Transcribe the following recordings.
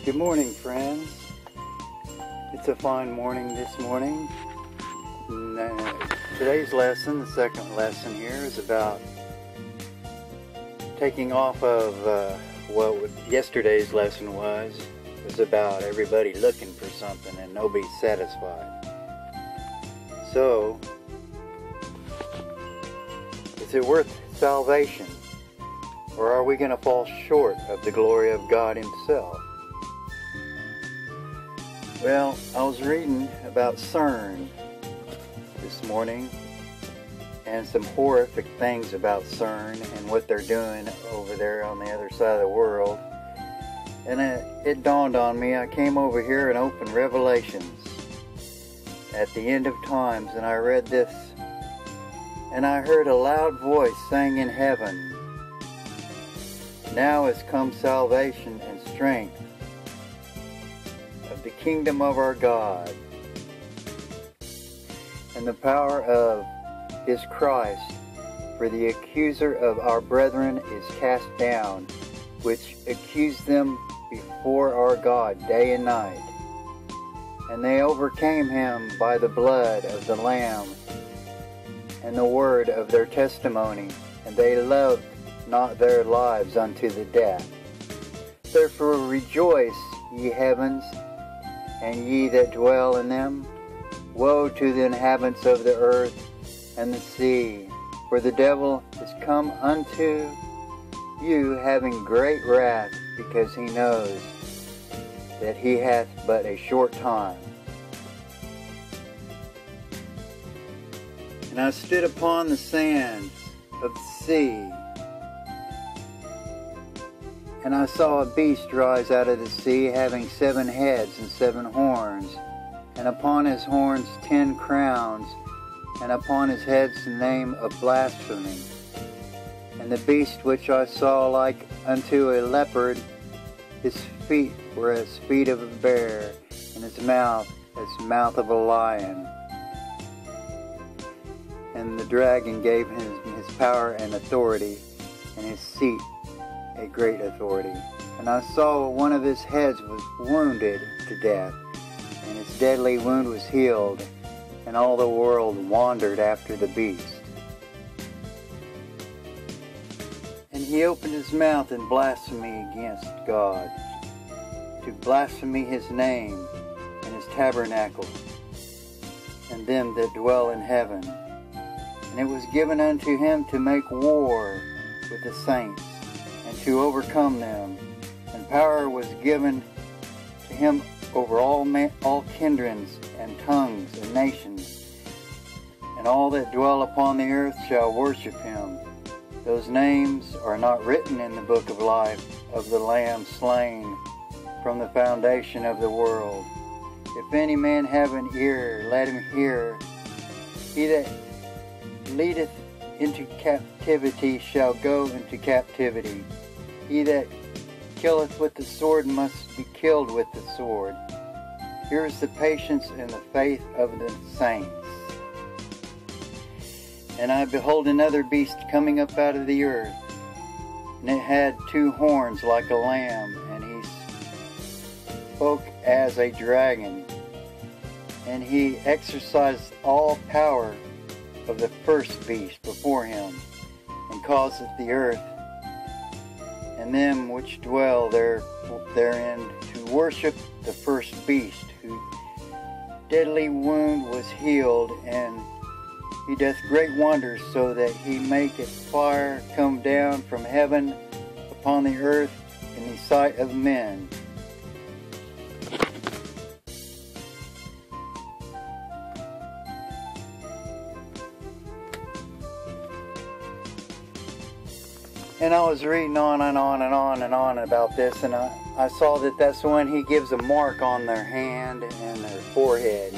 Good morning, friends. It's a fine morning this morning. Today's lesson, the second lesson here, is about taking off of what yesterday's lesson was about everybody looking for something and nobody satisfied. So, is it worth salvation? Or are we going to fall short of the glory of God Himself? Well, I was reading about CERN this morning and some horrific things about CERN and what they're doing over there on the other side of the world. And it dawned on me. I came over here and opened Revelations at the end of times, and I read this, and I heard a loud voice saying in heaven, "Now has come salvation and strength of the kingdom of our God, and the power of His Christ, for the accuser of our brethren is cast down, which accused them before our God day and night. And they overcame him by the blood of the Lamb and the word of their testimony, and they loved not their lives unto the death. Therefore rejoice, ye heavens, and ye that dwell in them. Woe to the inhabitants of the earth and the sea, for the devil is come unto you having great wrath, because he knows that he hath but a short time. And I stood upon the sands of the sea, and I saw a beast rise out of the sea, having 7 heads and 7 horns, and upon his horns 10 crowns, and upon his heads the name of blasphemy. And the beast which I saw like unto a leopard, his feet were as feet of a bear, and his mouth as the mouth of a lion. And the dragon gave him his power and authority, and his seat a great authority. And I saw one of his heads was wounded to death, and his deadly wound was healed, and all the world wandered after the beast. And he opened his mouth in blasphemy against God, to blaspheme His name and His tabernacle, and them that dwell in heaven. And it was given unto him to make war with the saints, and to overcome them. And power was given to him over all kindreds and tongues and nations. And all that dwell upon the earth shall worship him. Those names are not written in the book of life of the Lamb slain from the foundation of the world. If any man have an ear, let him hear. He that leadeth into captivity shall go into captivity. He that killeth with the sword must be killed with the sword. Here is the patience and the faith of the saints. And I behold another beast coming up out of the earth, and it had 2 horns like a lamb, and he spoke as a dragon, and he exercised all power of the first beast before him, and causeth the earth and them which dwell therein to worship the first beast, whose deadly wound was healed, and he doth great wonders, so that he maketh fire come down from heaven upon the earth in the sight of men. And I was reading on and on and on and on about this, and I saw that that's when he gives a mark on their hand and their forehead.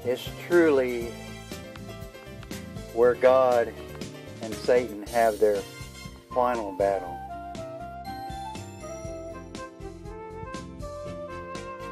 It's truly where God and Satan have their final battle.